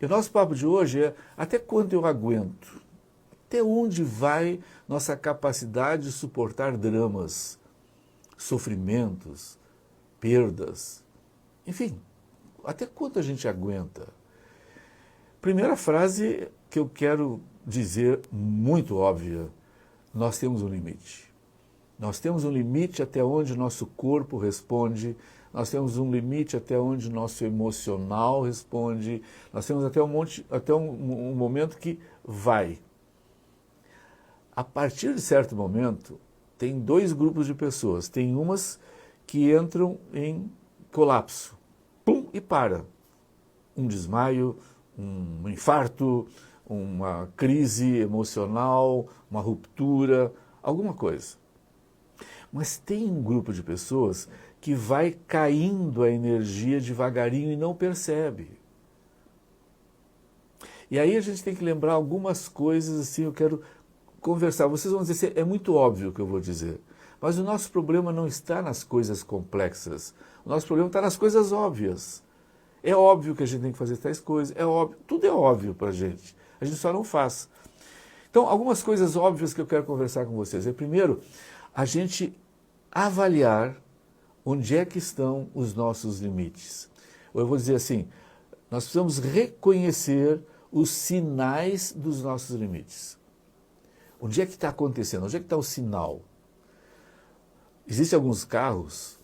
E o nosso papo de hoje é até quando eu aguento? Até onde vai nossa capacidade de suportar dramas, sofrimentos, perdas? Enfim, até quanto a gente aguenta? Primeira frase que eu quero dizer, muito óbvia: nós temos um limite. Nós temos um limite até onde nosso corpo responde, nós temos um limite até onde nosso emocional responde, nós temos até um momento que vai. A partir de certo momento, tem dois grupos de pessoas. Tem umas que entram em colapso, pum, e para. Um desmaio, um infarto, uma crise emocional, uma ruptura, alguma coisa. Mas tem um grupo de pessoas que vai caindo a energia devagarinho e não percebe. E aí a gente tem que lembrar algumas coisas, assim, eu quero conversar. Vocês vão dizer, é muito óbvio o que eu vou dizer. Mas o nosso problema não está nas coisas complexas. O nosso problema está nas coisas óbvias. É óbvio que a gente tem que fazer tais coisas, é óbvio, tudo é óbvio para a gente só não faz. Então, algumas coisas óbvias que eu quero conversar com vocês. Primeiro, a gente avaliar onde é que estão os nossos limites. Ou eu vou dizer assim, nós precisamos reconhecer os sinais dos nossos limites. Onde é que está acontecendo? Onde é que está o sinal? Existem alguns carros,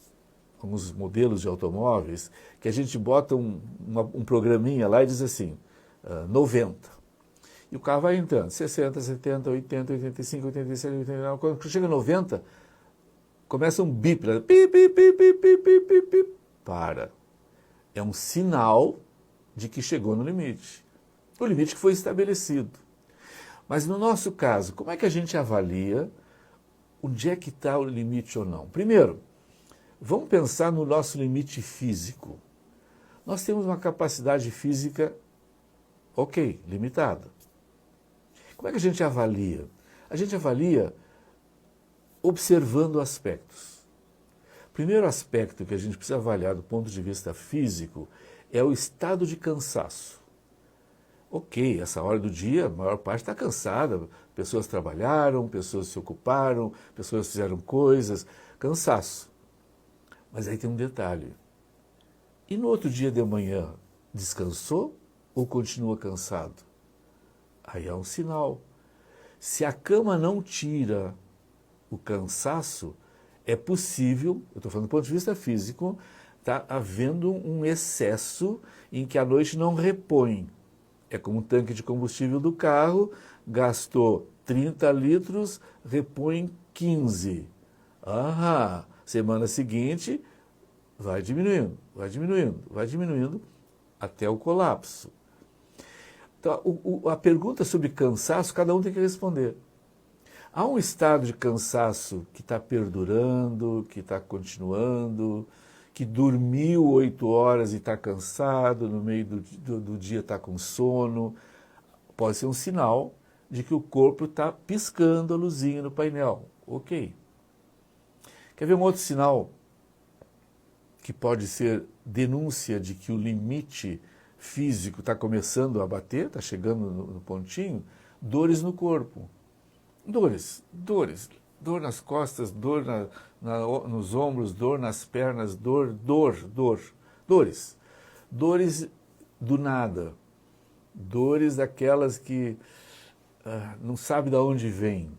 alguns modelos de automóveis, que a gente bota um programinha lá e diz assim, 90. E o carro vai entrando, 60, 70, 80, 85, 87, 89. Quando chega a 90, começa um bip, pip, pip, pip, pip, pip, pip, pip, para. É um sinal de que chegou no limite. O limite que foi estabelecido. Mas no nosso caso, como é que a gente avalia onde é que está o limite ou não? Primeiro, vamos pensar no nosso limite físico. Nós temos uma capacidade física, ok, limitada. Como é que a gente avalia? A gente avalia observando aspectos. O primeiro aspecto que a gente precisa avaliar do ponto de vista físico é o estado de cansaço. Ok, essa hora do dia, a maior parte está cansada, pessoas trabalharam, pessoas se ocuparam, pessoas fizeram coisas, cansaço. Mas aí tem um detalhe. E no outro dia de manhã, descansou ou continua cansado? Aí é um sinal. Se a cama não tira o cansaço, é possível, eu estou falando do ponto de vista físico, está havendo um excesso em que a noite não repõe. É como um tanque de combustível do carro, gastou 30 litros, repõe 15. Semana seguinte, vai diminuindo, vai diminuindo, vai diminuindo, até o colapso. Então, a pergunta sobre cansaço, cada um tem que responder. Há um estado de cansaço que está perdurando, que está continuando, que dormiu 8 horas e está cansado, no meio do dia está com sono. Pode ser um sinal de que o corpo está piscando a luzinha no painel. Ok. Quer ver um outro sinal que pode ser denúncia de que o limite físico está começando a bater, está chegando no pontinho? Dores no corpo. Dor nas costas, dor nos ombros, dor nas pernas, dores. Dores do nada. Dores daquelas que não sabe de onde vem.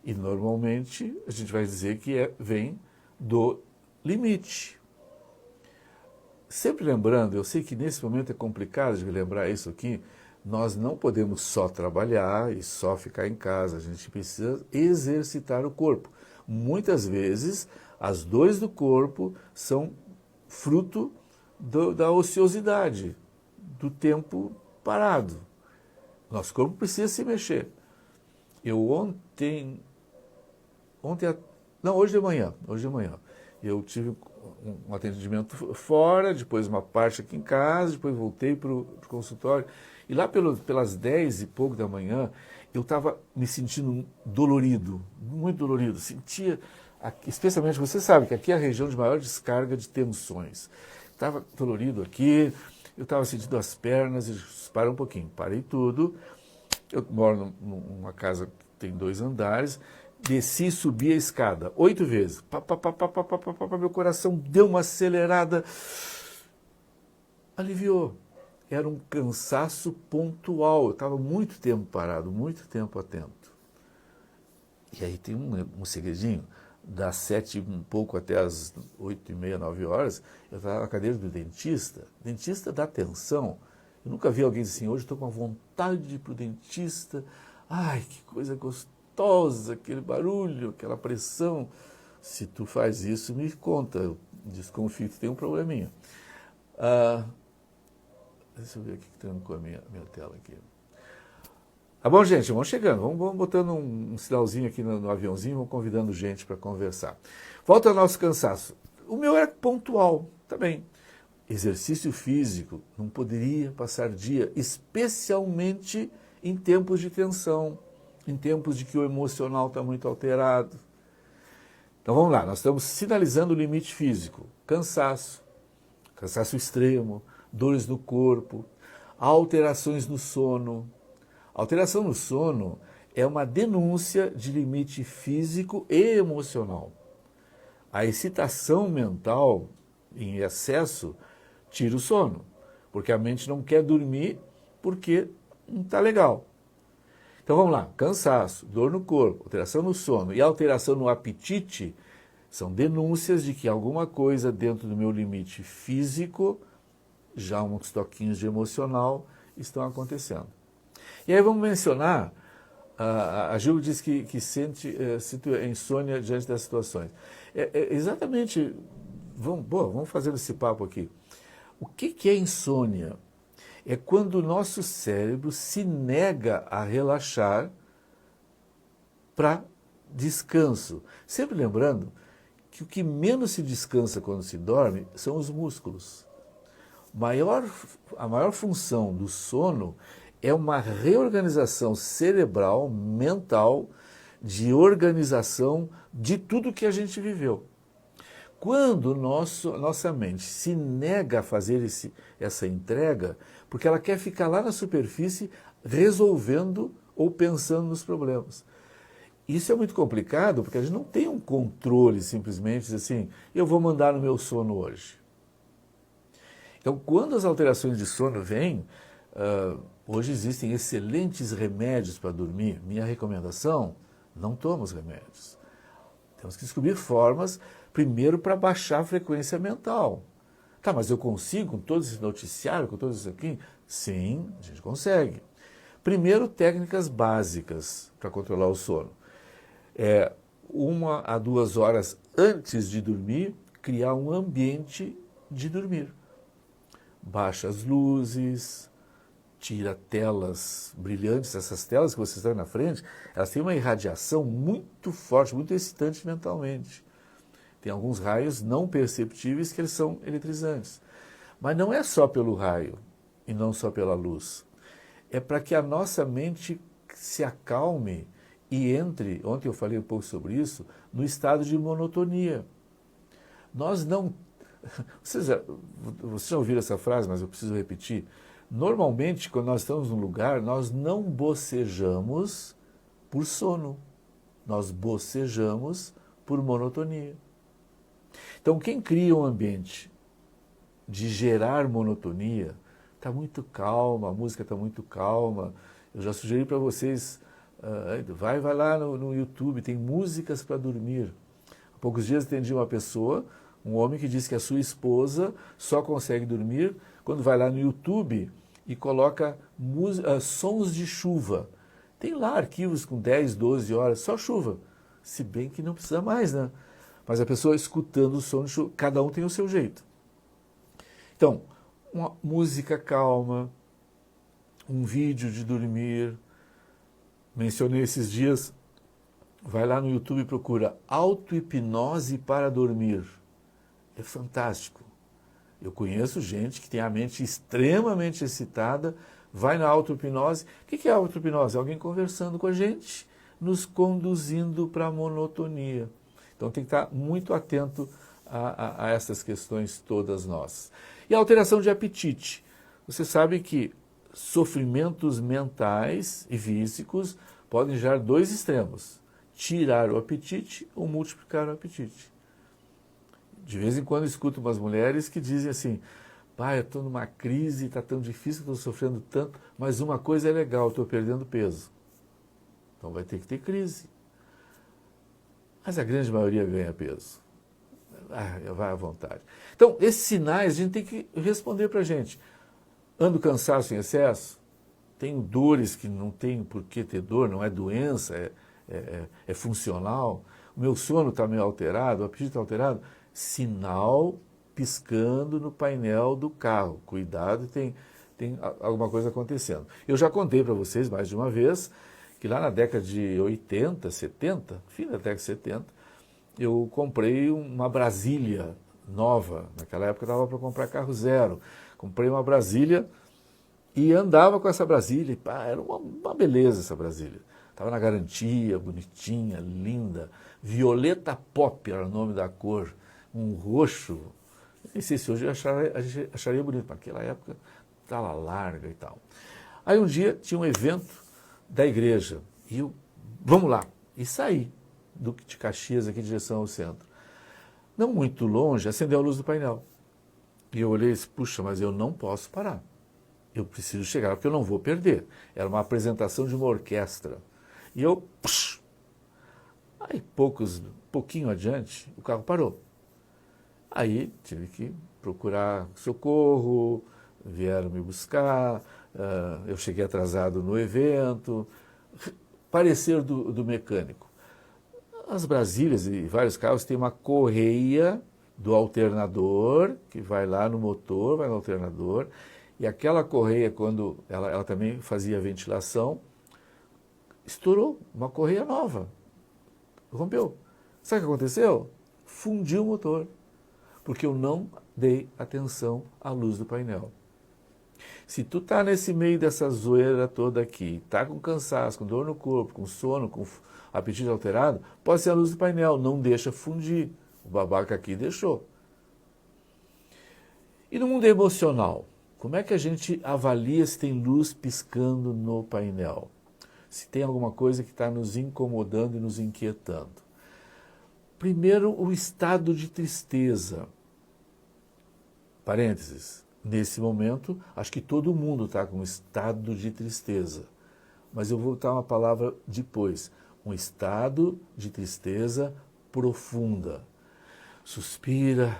E normalmente a gente vai dizer que vem do limite. Sempre lembrando, eu sei que nesse momento é complicado de me lembrar isso aqui, nós não podemos só trabalhar e só ficar em casa, a gente precisa exercitar o corpo. Muitas vezes, as dores do corpo são fruto da ociosidade, do tempo parado. Nosso corpo precisa se mexer. Hoje de manhã, eu tive um atendimento fora, depois uma parte aqui em casa, depois voltei para o consultório. E lá pelas 10 e pouco da manhã, eu estava me sentindo dolorido, muito dolorido. Sentia, especialmente, você sabe que aqui é a região de maior descarga de tensões. Estava dolorido aqui, eu estava sentindo as pernas, e para um pouquinho, parei tudo. Eu moro numa casa que tem 2 andares, desci e subi a escada 8 vezes. Pá, pá, pá, pá, pá, pá, pá, pá, meu coração deu uma acelerada. Aliviou. Era um cansaço pontual. Eu estava muito tempo parado, muito tempo atento. E aí tem um segredinho. Das 7 um pouco até as 8h30, 9 horas, eu estava na cadeira do dentista. Dentista dá atenção. Eu nunca vi alguém dizer assim, hoje estou com vontade de ir para o dentista. Ai, que coisa gostosa, aquele barulho, aquela pressão. Se tu faz isso, me conta. Eu desconfio que tem um probleminha. Deixa eu ver o que está com a minha tela aqui. Tá bom, gente? Vamos chegando. Vamos botando um sinalzinho aqui no aviãozinho, vamos convidando gente para conversar. Volta ao nosso cansaço. O meu era pontual, tá bem. Exercício físico não poderia passar dia, especialmente em tempos de tensão, em tempos de que o emocional está muito alterado. Então vamos lá, nós estamos sinalizando o limite físico. Cansaço, cansaço extremo, dores no corpo, alterações no sono. Alteração no sono é uma denúncia de limite físico e emocional. A excitação mental em excesso tira o sono, porque a mente não quer dormir porque não está legal. Então vamos lá, cansaço, dor no corpo, alteração no sono e alteração no apetite são denúncias de que alguma coisa dentro do meu limite físico, já uns toquinhos de emocional, estão acontecendo. E aí vamos mencionar, a Gil diz que sente insônia diante das situações. Exatamente, vamos fazer esse papo aqui. O que é insônia? É quando o nosso cérebro se nega a relaxar para descanso. Sempre lembrando que o que menos se descansa quando se dorme são os músculos. A maior função do sono é uma reorganização cerebral, mental, de organização de tudo que a gente viveu. Quando nossa mente se nega a fazer essa entrega, porque ela quer ficar lá na superfície resolvendo ou pensando nos problemas. Isso é muito complicado, porque a gente não tem um controle simplesmente assim, eu vou mandar no meu sono hoje. Então, quando as alterações de sono vêm, hoje existem excelentes remédios para dormir. Minha recomendação, não toma os remédios. Temos que descobrir formas, primeiro, para baixar a frequência mental. Tá, mas eu consigo com todo esse noticiário, com todo isso aqui? Sim, a gente consegue. Primeiro, técnicas básicas para controlar o sono. 1 a 2 horas antes de dormir, criar um ambiente de dormir. Baixa as luzes, tira telas brilhantes. Essas telas que vocês estão aí na frente, elas têm uma irradiação muito forte, muito excitante mentalmente. Tem alguns raios não perceptíveis que eles são eletrizantes. Mas não é só pelo raio e não só pela luz. É para que a nossa mente se acalme e entre, ontem eu falei um pouco sobre isso, no estado de monotonia. Nós não... Vocês já ouviram essa frase, mas eu preciso repetir. Normalmente, quando nós estamos num lugar, nós não bocejamos por sono. Nós bocejamos por monotonia. Então, quem cria um ambiente de gerar monotonia, está muito calma, a música está muito calma. Eu já sugeri para vocês, vai lá no YouTube, tem músicas para dormir. Há poucos dias atendi uma pessoa, um homem que disse que a sua esposa só consegue dormir quando vai lá no YouTube e coloca sons de chuva. Tem lá arquivos com 10, 12 horas, só chuva. Se bem que não precisa mais, né? Mas a pessoa escutando o som de chuva, cada um tem o seu jeito. Então, uma música calma, um vídeo de dormir. Mencionei esses dias, vai lá no YouTube e procura auto-hipnose para dormir. É fantástico. Eu conheço gente que tem a mente extremamente excitada, vai na auto-hipnose. O que é auto-hipnose? Alguém conversando com a gente, nos conduzindo para a monotonia. Então tem que estar muito atento a essas questões todas nós. E a alteração de apetite. Você sabe que sofrimentos mentais e físicos podem gerar dois extremos: tirar o apetite ou multiplicar o apetite. De vez em quando eu escuto umas mulheres que dizem assim: pai, eu estou numa crise, está tão difícil, estou sofrendo tanto, mas uma coisa é legal, estou perdendo peso. Então vai ter que ter crise. Mas a grande maioria ganha peso. Vai à vontade. Então, esses sinais a gente tem que responder para a gente. Ando cansaço em excesso? Tenho dores que não tenho por que ter dor, não é doença, é funcional. O meu sono está meio alterado, o apetite está alterado. Sinal piscando no painel do carro. Cuidado, tem alguma coisa acontecendo. Eu já contei para vocês mais de uma vez que lá na década de 80, 70, fim da década de 70, eu comprei uma Brasília nova. Naquela época dava para comprar carro zero. Comprei uma Brasília e andava com essa Brasília. E, pá, era uma beleza essa Brasília. Estava na garantia, bonitinha, linda. Violeta Pop era o nome da cor. Um roxo. Nem sei se hoje eu acharia bonito, mas naquela época estava larga e tal. Aí um dia tinha um evento da igreja. E eu, vamos lá. E saí de Caxias aqui em direção ao centro. Não muito longe, acendeu a luz do painel. E eu olhei e disse, puxa, mas eu não posso parar. Eu preciso chegar, porque eu não vou perder. Era uma apresentação de uma orquestra. E eu... Aí, pouquinho adiante, o carro parou. Aí tive que procurar socorro, vieram me buscar, eu cheguei atrasado no evento. Parecer do mecânico. As Brasílias e vários carros têm uma correia do alternador, que vai lá no motor, vai no alternador, e aquela correia, quando ela também fazia ventilação, estourou, uma correia nova, rompeu. Sabe o que aconteceu? Fundiu o motor, porque eu não dei atenção à luz do painel. Se tu tá nesse meio dessa zoeira toda aqui, tá com cansaço, com dor no corpo, com sono, com apetite alterado, pode ser a luz do painel, não deixa fundir. O babaca aqui deixou. E no mundo emocional, como é que a gente avalia se tem luz piscando no painel? Se tem alguma coisa que está nos incomodando e nos inquietando? Primeiro, o estado de tristeza. Parênteses. Nesse momento, acho que todo mundo está com um estado de tristeza. Mas eu vou botar uma palavra depois. Um estado de tristeza profunda. Suspira,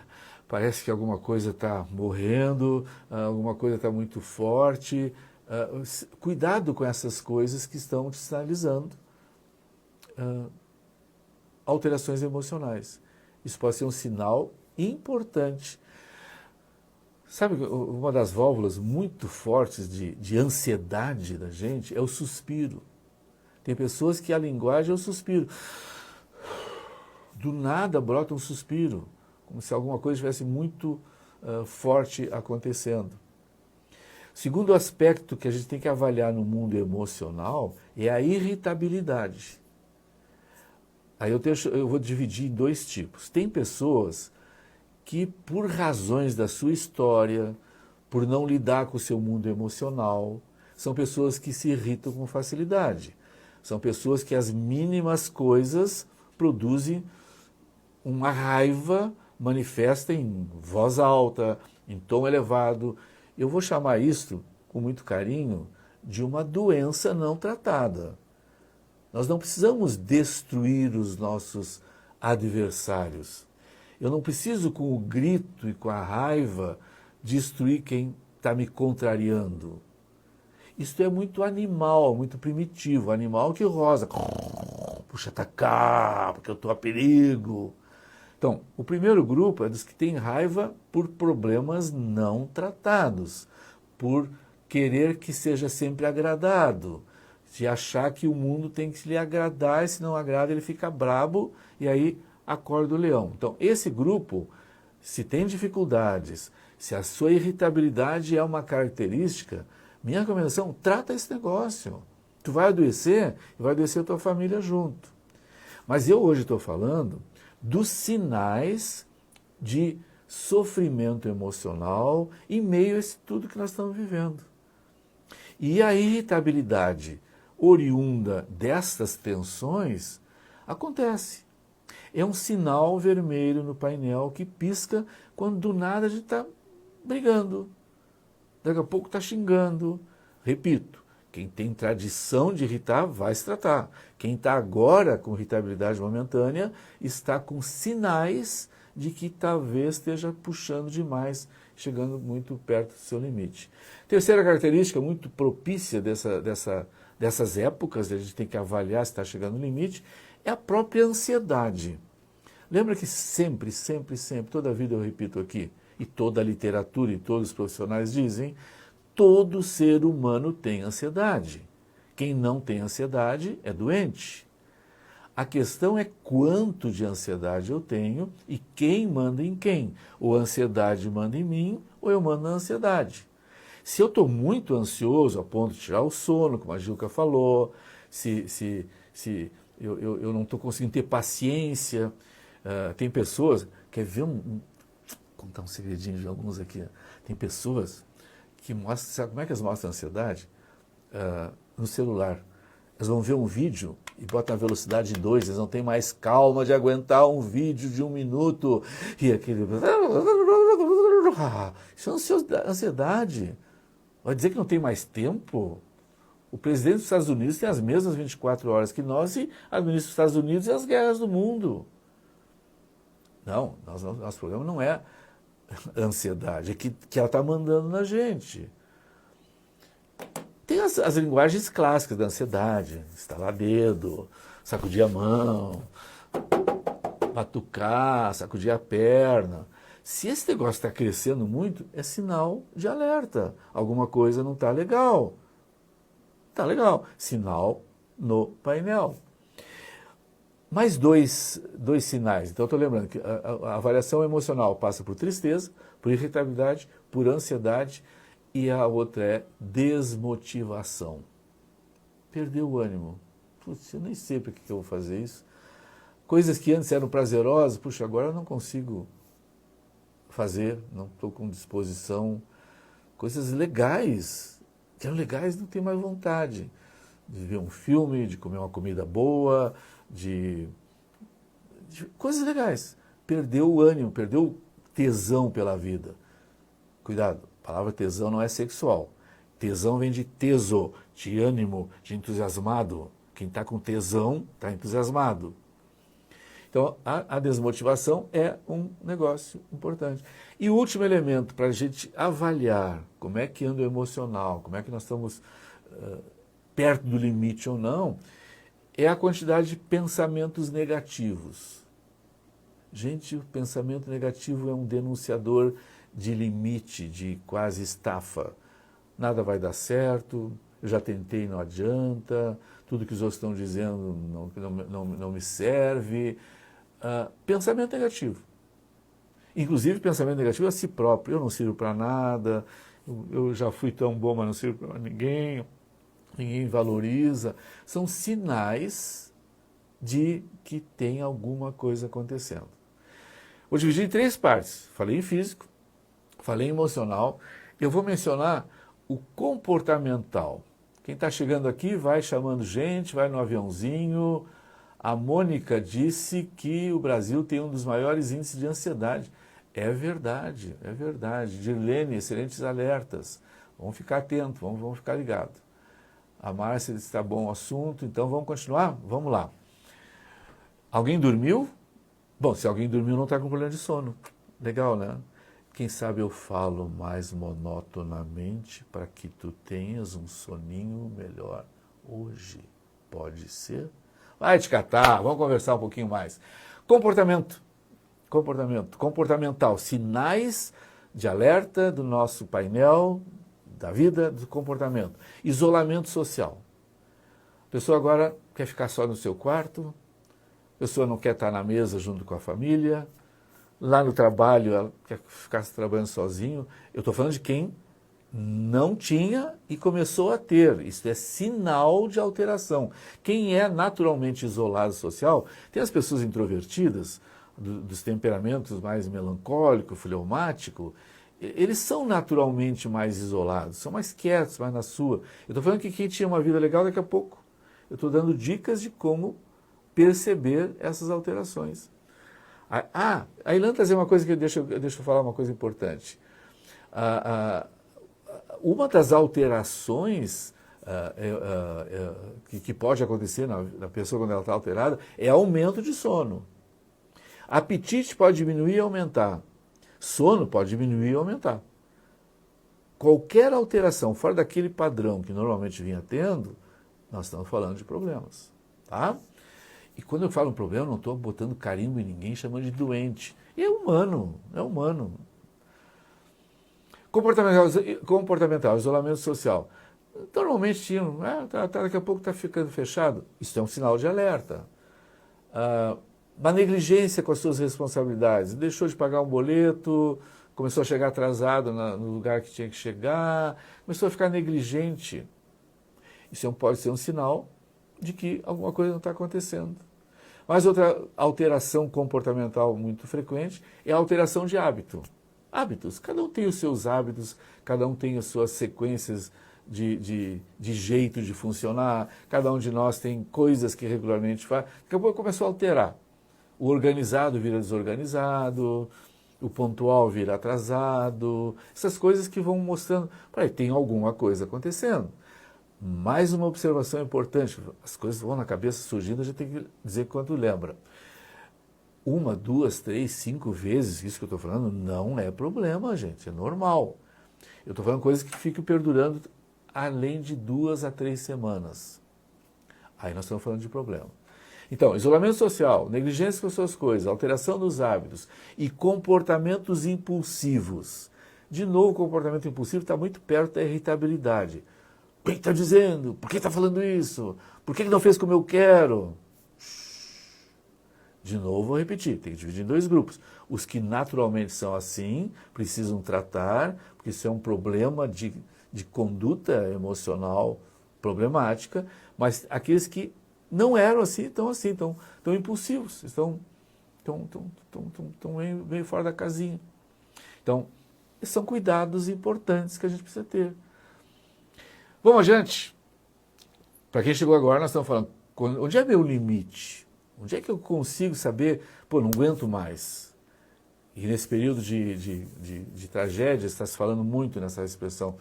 parece que alguma coisa está morrendo, alguma coisa está muito forte. Cuidado com essas coisas que estão te sinalizando alterações emocionais. Isso pode ser um sinal importante. Sabe, uma das válvulas muito fortes de ansiedade da gente é o suspiro. Tem pessoas que a linguagem é o suspiro. Do nada brota um suspiro, como se alguma coisa estivesse muito forte acontecendo. Segundo aspecto que a gente tem que avaliar no mundo emocional é a irritabilidade. Aí eu vou dividir em dois tipos. Tem pessoas que, por razões da sua história, por não lidar com o seu mundo emocional, são pessoas que se irritam com facilidade. São pessoas que as mínimas coisas produzem uma raiva manifesta em voz alta, em tom elevado. Eu vou chamar isto, com muito carinho, de uma doença não tratada. Nós não precisamos destruir os nossos adversários. Eu não preciso, com o grito e com a raiva, destruir quem está me contrariando. Isto é muito animal, muito primitivo. Animal que rosa. Puxa, atacar, porque eu estou a perigo. Então, o primeiro grupo é dos que têm raiva por problemas não tratados, por querer que seja sempre agradado, de achar que o mundo tem que lhe agradar, e se não agrada ele fica brabo e aí acorda o leão. Então, esse grupo, se tem dificuldades, se a sua irritabilidade é uma característica, minha recomendação, trata esse negócio. Tu vai adoecer e vai adoecer a tua família junto. Mas eu hoje estou falando dos sinais de sofrimento emocional em meio a isso tudo que nós estamos vivendo. E a irritabilidade oriunda destas tensões acontece. É um sinal vermelho no painel que pisca quando do nada a gente está brigando. Daqui a pouco está xingando. Repito, quem tem tradição de irritar vai se tratar. Quem está agora com irritabilidade momentânea está com sinais de que talvez esteja puxando demais, chegando muito perto do seu limite. Terceira característica muito propícia dessas épocas, a gente tem que avaliar se está chegando no limite, é a própria ansiedade. Lembra que sempre, toda a vida eu repito aqui, e toda a literatura e todos os profissionais dizem, todo ser humano tem ansiedade. Quem não tem ansiedade é doente. A questão é quanto de ansiedade eu tenho e quem manda em quem. Ou a ansiedade manda em mim, ou eu mando na ansiedade. Se eu estou muito ansioso a ponto de tirar o sono, como a Gilca falou, se eu não estou conseguindo ter paciência, tem pessoas, quer ver contar um segredinho de alguns aqui, tem pessoas que mostram, sabe como é que elas mostram a ansiedade? No celular. Eles vão ver um vídeo e botam a velocidade 2, eles não têm mais calma de aguentar um vídeo de 1 minuto. E aquele... Isso é ansiedade. Vai dizer que não tem mais tempo? O presidente dos Estados Unidos tem as mesmas 24 horas que nós e administra os Estados Unidos e as guerras do mundo. Não, nosso problema não é ansiedade, é que ela está mandando na gente. Tem as linguagens clássicas da ansiedade, estalar dedo, sacudir a mão, batucar, sacudir a perna. Se esse negócio está crescendo muito, é sinal de alerta. Alguma coisa não está legal. Está legal. Sinal no painel. Mais dois sinais. Então, eu estou lembrando que a avaliação emocional passa por tristeza, por irritabilidade, por ansiedade, e a outra é desmotivação. Perdeu o ânimo. Putz, eu nem sei para que eu vou fazer isso. Coisas que antes eram prazerosas, puxa, agora eu não consigo fazer, não estou com disposição. Coisas legais, que eram legais, não tenho mais vontade. De ver um filme, de comer uma comida boa, de coisas legais. Perdeu o ânimo, perdeu o tesão pela vida. Cuidado, a palavra tesão não é sexual. Tesão vem de teso, de ânimo, de entusiasmado. Quem está com tesão está entusiasmado. Então, a desmotivação é um negócio importante. E o último elemento para a gente avaliar como é que anda o emocional, como é que nós estamos perto do limite ou não, é a quantidade de pensamentos negativos. Gente, o pensamento negativo é um denunciador de limite, de quase estafa. Nada vai dar certo, eu já tentei, não adianta, tudo que os outros estão dizendo não me serve. Pensamento negativo. Inclusive, pensamento negativo a si próprio. Eu não sirvo para nada, eu já fui tão bom, mas não sirvo para ninguém valoriza. São sinais de que tem alguma coisa acontecendo. Vou dividir em 3 partes. Falei em físico, falei em emocional. Eu vou mencionar o comportamental. Quem está chegando aqui vai chamando gente, vai no aviãozinho. A Mônica disse que o Brasil tem um dos maiores índices de ansiedade. É verdade, é verdade. Dirlene, excelentes alertas. Vamos ficar atentos, vamos ficar ligados. A Márcia disse que está bom o assunto, então vamos continuar? Vamos lá. Alguém dormiu? Bom, se alguém dormiu não está com problema de sono. Legal, né? Quem sabe eu falo mais monotonamente para que tu tenhas um soninho melhor hoje. Pode ser? Vai te catar, vamos conversar um pouquinho mais. Comportamental, sinais de alerta do nosso painel, da vida, do comportamento. Isolamento social. A pessoa agora quer ficar só no seu quarto, a pessoa não quer estar na mesa junto com a família, lá no trabalho ela quer ficar trabalhando sozinho. Eu estou falando de quem não tinha e começou a ter. Isso é sinal de alteração. Quem é naturalmente isolado social, tem as pessoas introvertidas, dos temperamentos mais melancólico, fleumático, eles são naturalmente mais isolados, são mais quietos, mais na sua. Eu estou falando que quem tinha uma vida legal, daqui a pouco, eu estou dando dicas de como perceber essas alterações. A Ilana trazer uma coisa que deixa eu falar uma coisa importante. Uma das alterações que pode acontecer na pessoa quando ela está alterada é aumento de sono. Apetite pode diminuir e aumentar. Sono pode diminuir e aumentar. Qualquer alteração fora daquele padrão que normalmente vinha tendo, nós estamos falando de problemas. Tá? E quando eu falo um problema, não estou botando carimbo em ninguém, chamando de doente. E é humano, é humano. Comportamental, isolamento social. Normalmente tinham, daqui a pouco está ficando fechado. Isso é um sinal de alerta. Uma negligência com as suas responsabilidades. Deixou de pagar um boleto, começou a chegar atrasado no lugar que tinha que chegar, começou a ficar negligente. Isso pode ser um sinal de que alguma coisa não está acontecendo. Mas outra alteração comportamental muito frequente é a alteração de hábito. Hábitos. Cada um tem os seus hábitos, cada um tem as suas sequências de jeito de funcionar, cada um de nós tem coisas que regularmente faz. Daqui a pouco começou a alterar. O organizado vira desorganizado, o pontual vira atrasado, essas coisas que vão mostrando, tem alguma coisa acontecendo. Mais uma observação importante, as coisas vão na cabeça surgindo, a gente tem que dizer quanto lembra. 1, 2, 3, 5 vezes, isso que eu estou falando, não é problema, gente, é normal. Eu estou falando coisas que ficam perdurando além de 2 a 3 semanas. Aí nós estamos falando de problema. Então, isolamento social, negligência com suas coisas, alteração dos hábitos e comportamentos impulsivos. De novo, o comportamento impulsivo está muito perto da irritabilidade. O que está dizendo? Por que está falando isso? Por que não fez como eu quero? De novo, vou repetir, tem que dividir em 2 grupos. Os que naturalmente são assim, precisam tratar, porque isso é um problema de conduta emocional problemática, mas aqueles que não eram assim, estão impulsivos, estão meio fora da casinha. Então, são cuidados importantes que a gente precisa ter. Vamos adiante. Para quem chegou agora, nós estamos falando, onde é meu limite? Onde é que eu consigo saber, não aguento mais? E nesse período de tragédia, está se falando muito nessa expressão,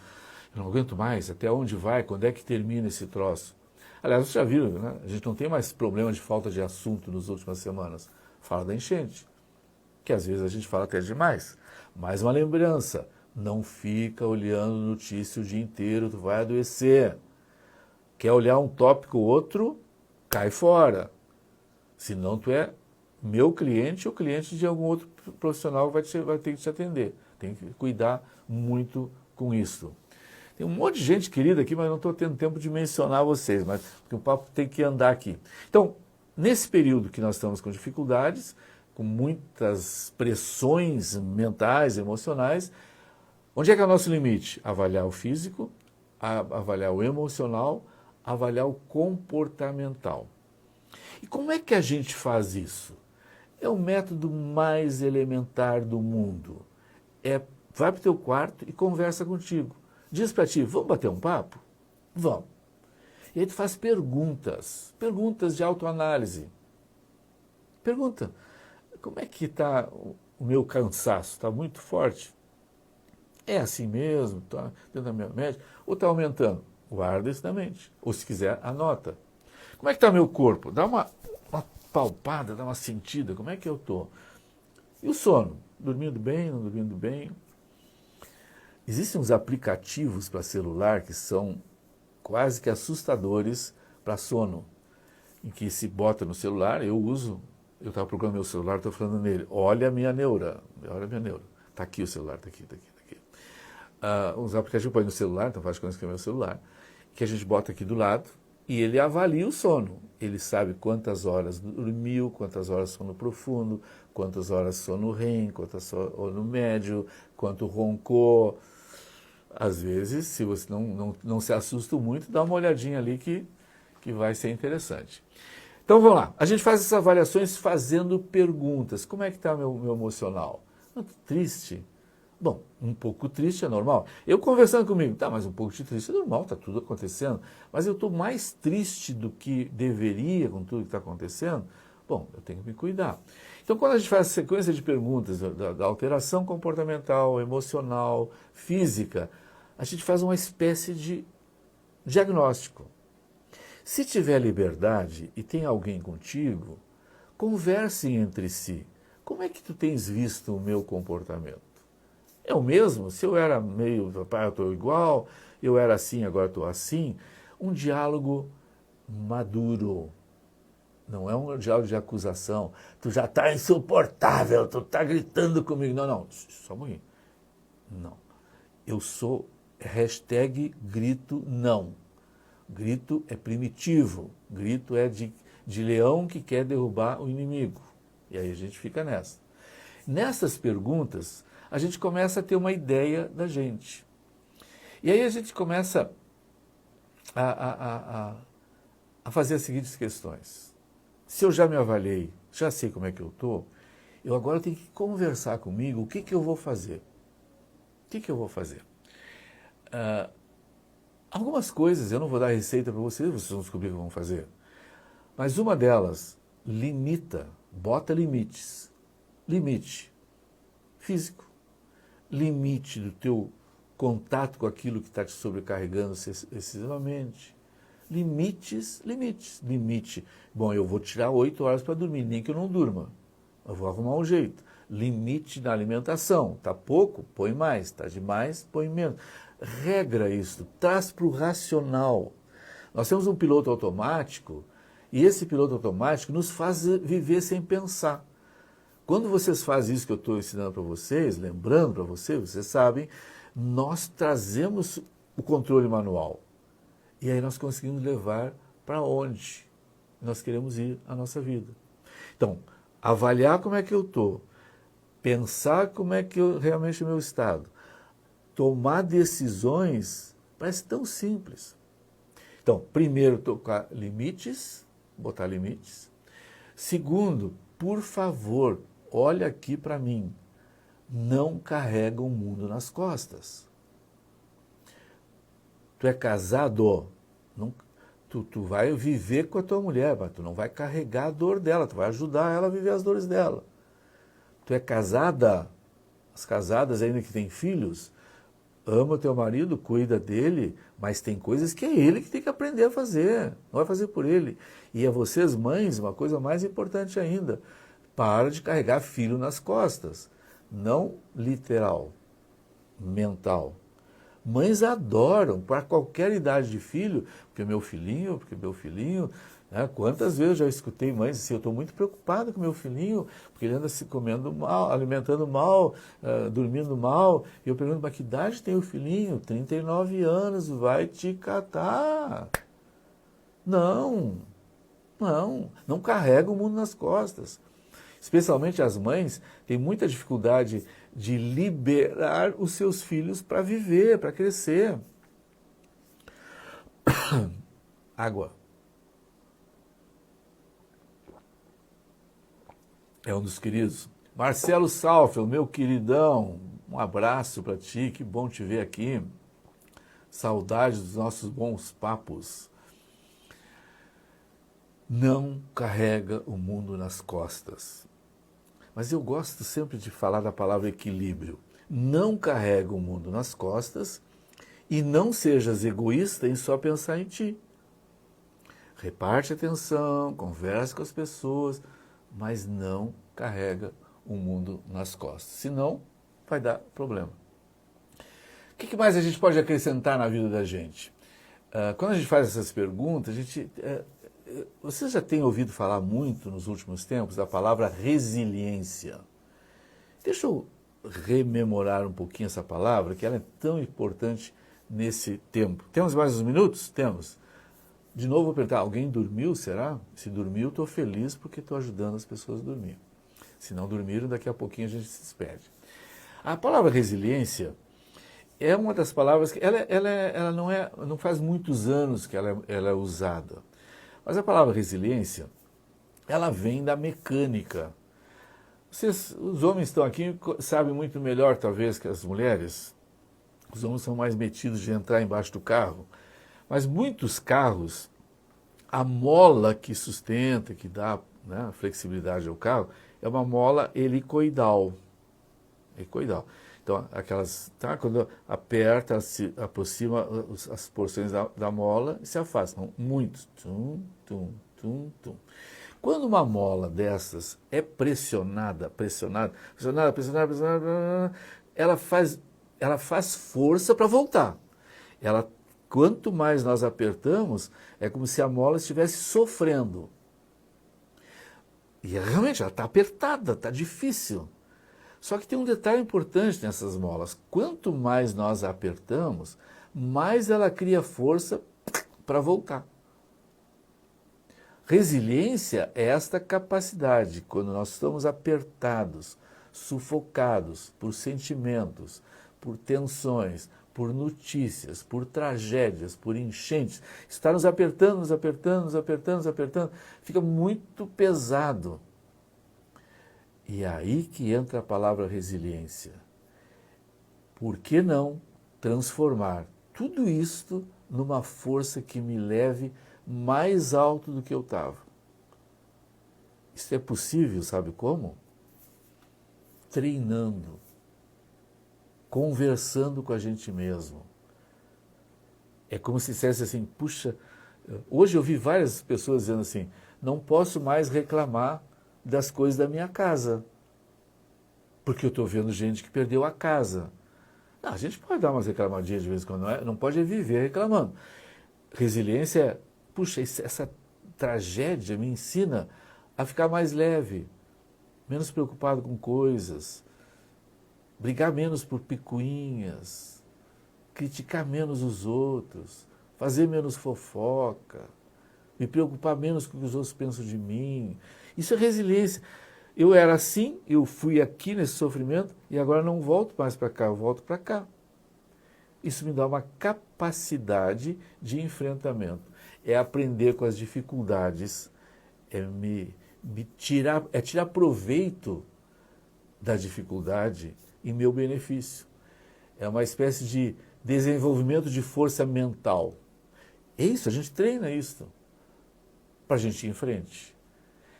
eu não aguento mais, até onde vai, quando é que termina esse troço? Aliás, vocês já viram, né? A gente não tem mais problema de falta de assunto nas últimas semanas. Fala da enchente, que às vezes a gente fala até demais. Mais uma lembrança, não fica olhando notícia o dia inteiro, tu vai adoecer. Quer olhar um tópico ou outro, cai fora. Senão tu é meu cliente ou cliente de algum outro profissional que vai ter que te atender. Tem que cuidar muito com isso. Tem um monte de gente querida aqui, mas não estou tendo tempo de mencionar vocês, mas porque o papo tem que andar aqui. Então, nesse período que nós estamos com dificuldades, com muitas pressões mentais, emocionais, onde é que é o nosso limite? Avaliar o físico, avaliar o emocional, avaliar o comportamental. E como é que a gente faz isso? É o método mais elementar do mundo. Vai para o teu quarto e conversa contigo. Diz para ti, vamos bater um papo? Vamos. E aí tu faz perguntas de autoanálise. Pergunta, como é que está o meu cansaço? Está muito forte? É assim mesmo? Está dentro da minha média? Ou está aumentando? Guarda isso na mente. Ou se quiser, anota. Como é que está meu corpo? Dá uma palpada, dá uma sentida. Como é que eu estou? E o sono? Dormindo bem, não dormindo bem? Existem uns aplicativos para celular que são quase que assustadores para sono, em que se bota no celular, eu estava procurando meu celular, estou falando nele, olha a minha neura, está aqui o celular, está aqui. Os aplicativos põem no celular, então faz coisa que é meu celular, que a gente bota aqui do lado, e ele avalia o sono. Ele sabe quantas horas dormiu, quantas horas sono profundo, quantas horas sono REM, quantas sono médio, quanto roncou. Às vezes, se você não se assusta muito, dá uma olhadinha ali que vai ser interessante. Então, Então vamos lá, a gente faz essas avaliações fazendo perguntas. Como é que está meu emocional? Muito triste? Bom, um pouco triste é normal. Eu conversando comigo, tá, mas um pouco de triste é normal, está tudo acontecendo. Mas eu estou mais triste do que deveria com tudo que está acontecendo. Bom, eu tenho que me cuidar. Então, quando a gente faz a sequência de perguntas da alteração comportamental, emocional, física, a gente faz uma espécie de diagnóstico. Se tiver liberdade e tem alguém contigo, conversem entre si. Como é que tu tens visto o meu comportamento? É o mesmo? Se eu era meio, papai, eu estou igual, eu era assim, agora estou assim. Um diálogo maduro. Não é um diálogo de acusação. Tu já está insuportável, tu está gritando comigo. Não, não, só um pouquinho. Não. Eu sou #grito não. Grito é primitivo. Grito é de leão que quer derrubar o inimigo. E aí a gente fica nessa. Nessas perguntas, a gente começa a ter uma ideia da gente. E aí a gente começa a fazer as seguintes questões. Se eu já me avaliei, já sei como é que eu estou, eu agora tenho que conversar comigo o que eu vou fazer. O que eu vou fazer? Algumas coisas, eu não vou dar receita para vocês vão descobrir o que vão fazer. Mas uma delas, limita, bota limites. Limite físico, limite do teu contato com aquilo que está te sobrecarregando excessivamente. Limite. Bom, eu vou tirar 8 horas para dormir, nem que eu não durma. Eu vou arrumar um jeito. Limite na alimentação. Está pouco? Põe mais. Está demais? Põe menos. Regra isso. Traz para o racional. Nós temos um piloto automático e esse piloto automático nos faz viver sem pensar. Quando vocês fazem isso que eu estou ensinando para vocês, lembrando para vocês sabem, nós trazemos o controle manual. E aí nós conseguimos levar para onde nós queremos ir a nossa vida. Então, avaliar como é que eu estou, pensar como é que realmente é o meu estado, tomar decisões, parece tão simples. Então, primeiro, tocar limites, botar limites. Segundo, por favor, olha aqui para mim, não carrega o mundo nas costas. Tu é casado, não, tu vai viver com a tua mulher, mas tu não vai carregar a dor dela, tu vai ajudar ela a viver as dores dela. Tu é casada, as casadas ainda que têm filhos, ama o teu marido, cuida dele, mas tem coisas que é ele que tem que aprender a fazer, não vai fazer por ele. E a vocês mães, uma coisa mais importante ainda, para de carregar filho nas costas, não literal, mental. Mães adoram, para qualquer idade de filho, porque meu filhinho, né? Quantas vezes eu já escutei mães assim, eu estou muito preocupado com meu filhinho, porque ele anda se comendo mal, alimentando mal, dormindo mal, e eu pergunto, mas que idade tem o filhinho? 39 anos, vai te catar. Não carrega o mundo nas costas. Especialmente as mães têm muita dificuldade de liberar os seus filhos para viver, para crescer. Água. É um dos queridos. Marcelo Salfel, meu queridão, um abraço para ti, que bom te ver aqui. Saudades dos nossos bons papos. Não carrega o mundo nas costas. Mas eu gosto sempre de falar da palavra equilíbrio. Não carrega o mundo nas costas e não sejas egoísta em só pensar em ti. Reparte a atenção, conversa com as pessoas, mas não carrega o mundo nas costas. Senão, vai dar problema. O que mais a gente pode acrescentar na vida da gente? Quando a gente faz essas perguntas, vocês já têm ouvido falar muito nos últimos tempos da palavra resiliência. Deixa eu rememorar um pouquinho essa palavra, que ela é tão importante nesse tempo. Temos mais uns minutos? Temos. De novo vou perguntar, alguém dormiu, será? Se dormiu, estou feliz porque estou ajudando as pessoas a dormir. Se não dormiram, daqui a pouquinho a gente se despede. A palavra resiliência é uma das palavras que ela não faz muitos anos que ela é usada. Mas a palavra resiliência, ela vem da mecânica. Vocês, os homens estão aqui, sabem muito melhor, talvez, que as mulheres. Os homens são mais metidos de entrar embaixo do carro. Mas muitos carros, a mola que sustenta, que dá, né, flexibilidade ao carro, é uma mola helicoidal. Helicoidal. Então, aquelas, tá, quando aperta, se aproxima as porções da mola e se afastam. Muitos. Tum, tum, tum, tum. Quando uma mola dessas é pressionada, ela faz força para voltar. Ela, quanto mais nós apertamos, é como se a mola estivesse sofrendo. E realmente ela está apertada, está difícil. Só que tem um detalhe importante nessas molas. Quanto mais nós apertamos, mais ela cria força para voltar. Resiliência é esta capacidade, quando nós estamos apertados, sufocados por sentimentos, por tensões, por notícias, por tragédias, por enchentes, está nos apertando, nos apertando, nos apertando, nos apertando, fica muito pesado. E é aí que entra a palavra resiliência. Por que não transformar tudo isto numa força que me leve mais alto do que eu estava? Isso é possível, sabe como? Treinando, conversando com a gente mesmo. É como se dissesse assim, puxa, hoje eu vi várias pessoas dizendo assim, não posso mais reclamar das coisas da minha casa, porque eu estou vendo gente que perdeu a casa. Não, a gente pode dar umas reclamadinhas de vez em quando, não pode viver reclamando. Resiliência é, puxa, essa tragédia me ensina a ficar mais leve, menos preocupado com coisas, brigar menos por picuinhas, criticar menos os outros, fazer menos fofoca, me preocupar menos com o que os outros pensam de mim. Isso é resiliência. Eu era assim, eu fui aqui nesse sofrimento e agora não volto mais para cá, eu volto para cá. Isso me dá uma capacidade de enfrentamento. É aprender com as dificuldades, tirar proveito da dificuldade em meu benefício. É uma espécie de desenvolvimento de força mental. É isso, a gente treina isso para a gente ir em frente.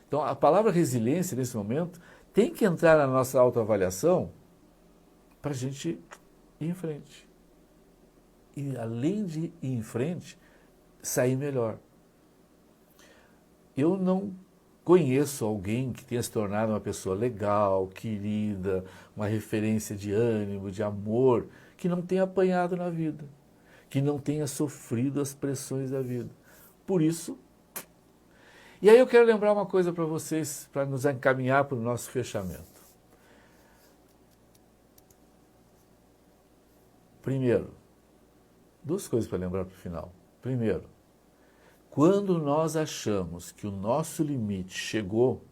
Então, a palavra resiliência, nesse momento, tem que entrar na nossa autoavaliação para a gente ir em frente. E, além de ir em frente, sair melhor. Eu não conheço alguém que tenha se tornado uma pessoa legal, querida, uma referência de ânimo, de amor, que não tenha apanhado na vida, que não tenha sofrido as pressões da vida. Por isso, e aí eu quero lembrar uma coisa para vocês, para nos encaminhar para o nosso fechamento. Primeiro, duas coisas para lembrar para o final. Primeiro, quando nós achamos que o nosso limite chegou,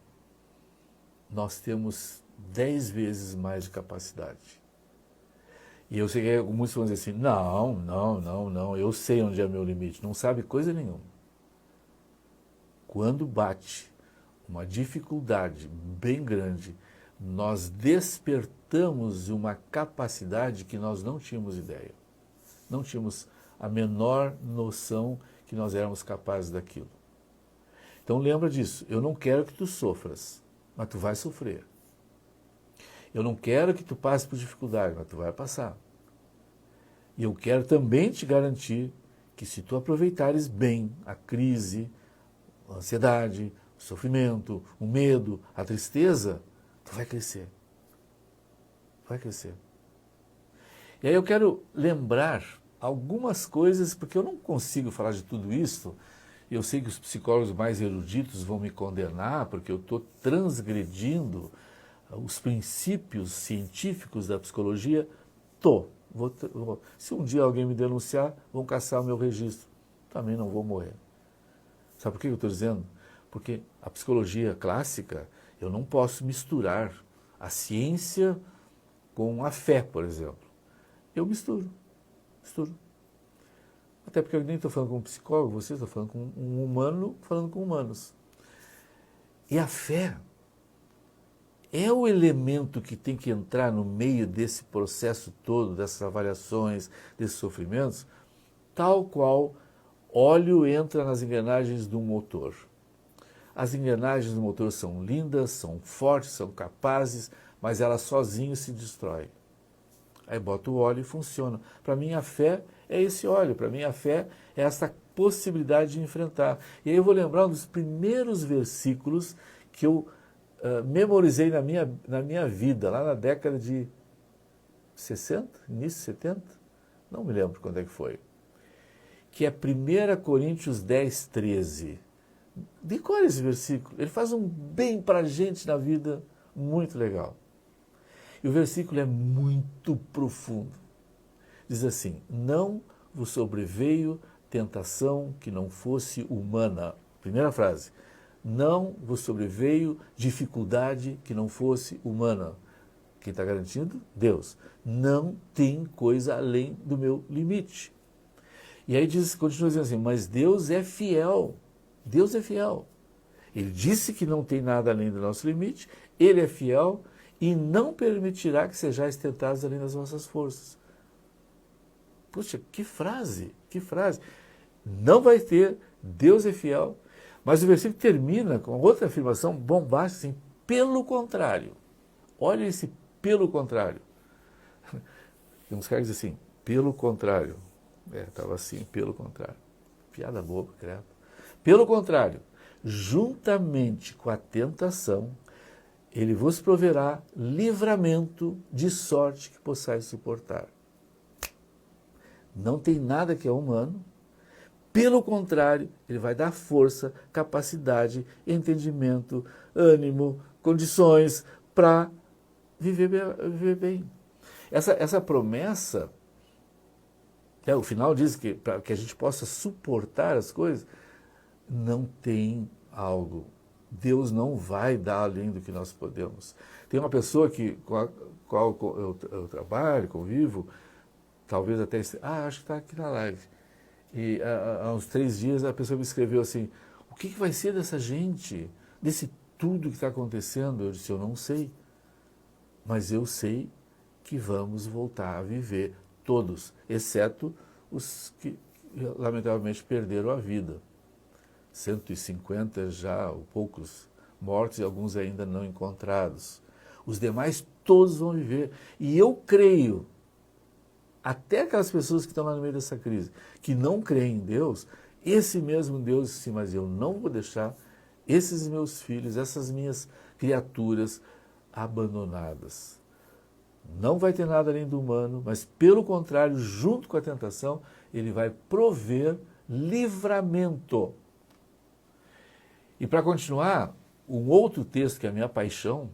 nós temos 10 vezes mais de capacidade. E eu sei que muitos vão dizer assim, não, eu sei onde é meu limite. Não sabe coisa nenhuma. Quando bate uma dificuldade bem grande, nós despertamos uma capacidade que nós não tínhamos ideia. Não tínhamos a menor noção que nós éramos capazes daquilo. Então lembra disso, eu não quero que tu sofras, mas tu vai sofrer. Eu não quero que tu passe por dificuldade, mas tu vai passar. E eu quero também te garantir que se tu aproveitares bem a crise, a ansiedade, o sofrimento, o medo, a tristeza, tu vai crescer. Vai crescer. E aí eu quero lembrar algumas coisas, porque eu não consigo falar de tudo isso, e eu sei que os psicólogos mais eruditos vão me condenar, porque eu estou transgredindo os princípios científicos da psicologia. Se um dia alguém me denunciar, vão caçar o meu registro. Também não vou morrer. Sabe por que eu estou dizendo? Porque a psicologia clássica, eu não posso misturar a ciência com a fé, por exemplo. Eu misturo. Até porque eu nem estou falando com um psicólogo, vocês estão falando com um humano, falando com humanos. E a fé é o elemento que tem que entrar no meio desse processo todo, dessas avaliações, desses sofrimentos, tal qual óleo entra nas engrenagens de um motor. As engrenagens do motor são lindas, são fortes, são capazes, mas elas sozinhas se destroem. Aí bota o óleo e funciona. Para mim a fé é esse óleo, para mim a fé é essa possibilidade de enfrentar. E aí eu vou lembrar um dos primeiros versículos que eu memorizei na minha vida, lá na década de 60, início de 70, não me lembro quando é que foi, que é 1 Coríntios 10, 13. Decore esse versículo, ele faz um bem para a gente na vida muito legal. E o versículo é muito profundo. Diz assim: não vos sobreveio tentação que não fosse humana. Primeira frase. Não vos sobreveio dificuldade que não fosse humana. Quem está garantindo? Deus. Não tem coisa além do meu limite. E aí continua dizendo assim, mas Deus é fiel. Deus é fiel. Ele disse que não tem nada além do nosso limite, Ele é fiel e não permitirá que sejais tentados além das vossas forças. Puxa, que frase, que frase. Não vai ter, Deus é fiel. Mas o versículo termina com outra afirmação bombástica, assim, pelo contrário. Olha esse pelo contrário. Tem uns caras que dizem assim, pelo contrário. Estava assim, pelo contrário. Piada boba, credo. Pelo contrário, juntamente com a tentação, ele vos proverá livramento de sorte que possais suportar. Não tem nada que é humano. Pelo contrário, ele vai dar força, capacidade, entendimento, ânimo, condições para viver bem. Essa promessa, o final diz que para que a gente possa suportar as coisas, não tem algo. Deus não vai dar além do que nós podemos. Tem uma pessoa com a qual eu trabalho, convivo, talvez até... acho que está aqui na live. E há uns 3 dias a pessoa me escreveu assim, o que vai ser dessa gente, desse tudo que está acontecendo? Eu disse, eu não sei, mas eu sei que vamos voltar a viver todos, exceto os que lamentavelmente perderam a vida. 150 já, poucos mortos e alguns ainda não encontrados. Os demais todos vão viver. E eu creio, até aquelas pessoas que estão lá no meio dessa crise, que não creem em Deus, esse mesmo Deus disse, mas eu não vou deixar esses meus filhos, essas minhas criaturas abandonadas. Não vai ter nada além do humano, mas pelo contrário, junto com a tentação, ele vai prover livramento. E para continuar, um outro texto que é a minha paixão,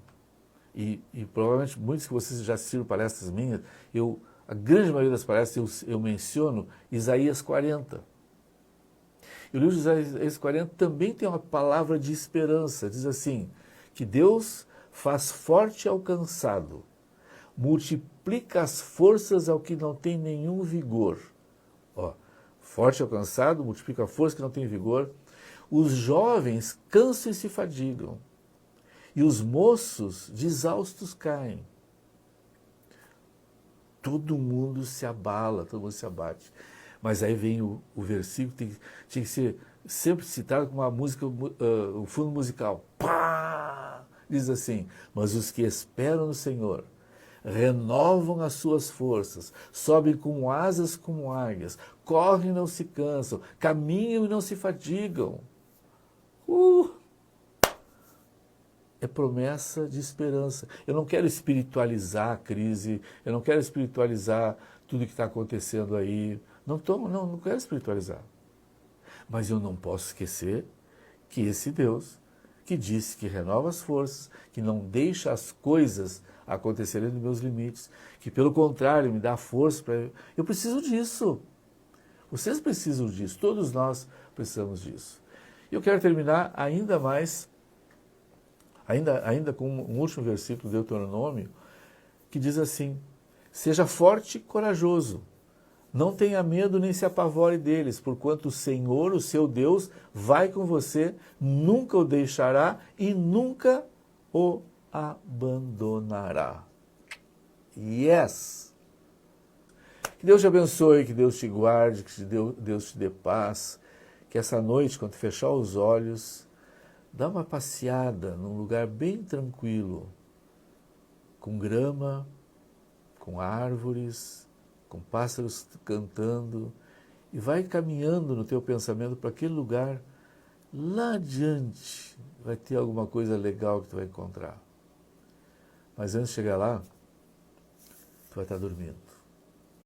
e provavelmente muitos que vocês já assistiram palestras minhas, a grande maioria das palestras eu menciono Isaías 40. E o livro de Isaías 40 também tem uma palavra de esperança. Diz assim, que Deus faz forte ao cansado, multiplica as forças ao que não tem nenhum vigor. Forte ao cansado, multiplica a força que não tem vigor. Os jovens cansam e se fadigam, e os moços de exaustos caem. Todo mundo se abala, todo mundo se abate. Mas aí vem o versículo, tinha que ser sempre citado com uma música, o fundo musical. Pá! Diz assim, mas os que esperam no Senhor renovam as suas forças, sobem com asas como águias, correm e não se cansam, caminham e não se fadigam. É promessa de esperança. Eu não quero espiritualizar a crise, eu não quero espiritualizar tudo que está acontecendo aí. Não quero espiritualizar. Mas eu não posso esquecer que esse Deus, que disse que renova as forças, que não deixa as coisas acontecerem nos meus limites, que pelo contrário me dá força para... Eu preciso disso. Vocês precisam disso, todos nós precisamos disso. E eu quero terminar ainda com um último versículo do Deuteronômio, que diz assim, seja forte e corajoso, Não tenha medo nem se apavore deles, porquanto o Senhor, o seu Deus, vai com você, nunca o deixará e nunca o abandonará. Yes! Que Deus te abençoe, que Deus te guarde, que Deus te dê paz, que essa noite, quando fechar os olhos, dá uma passeada num lugar bem tranquilo, com grama, com árvores, com pássaros cantando, e vai caminhando no teu pensamento para aquele lugar, lá adiante vai ter alguma coisa legal que tu vai encontrar. Mas antes de chegar lá, tu vai estar dormindo.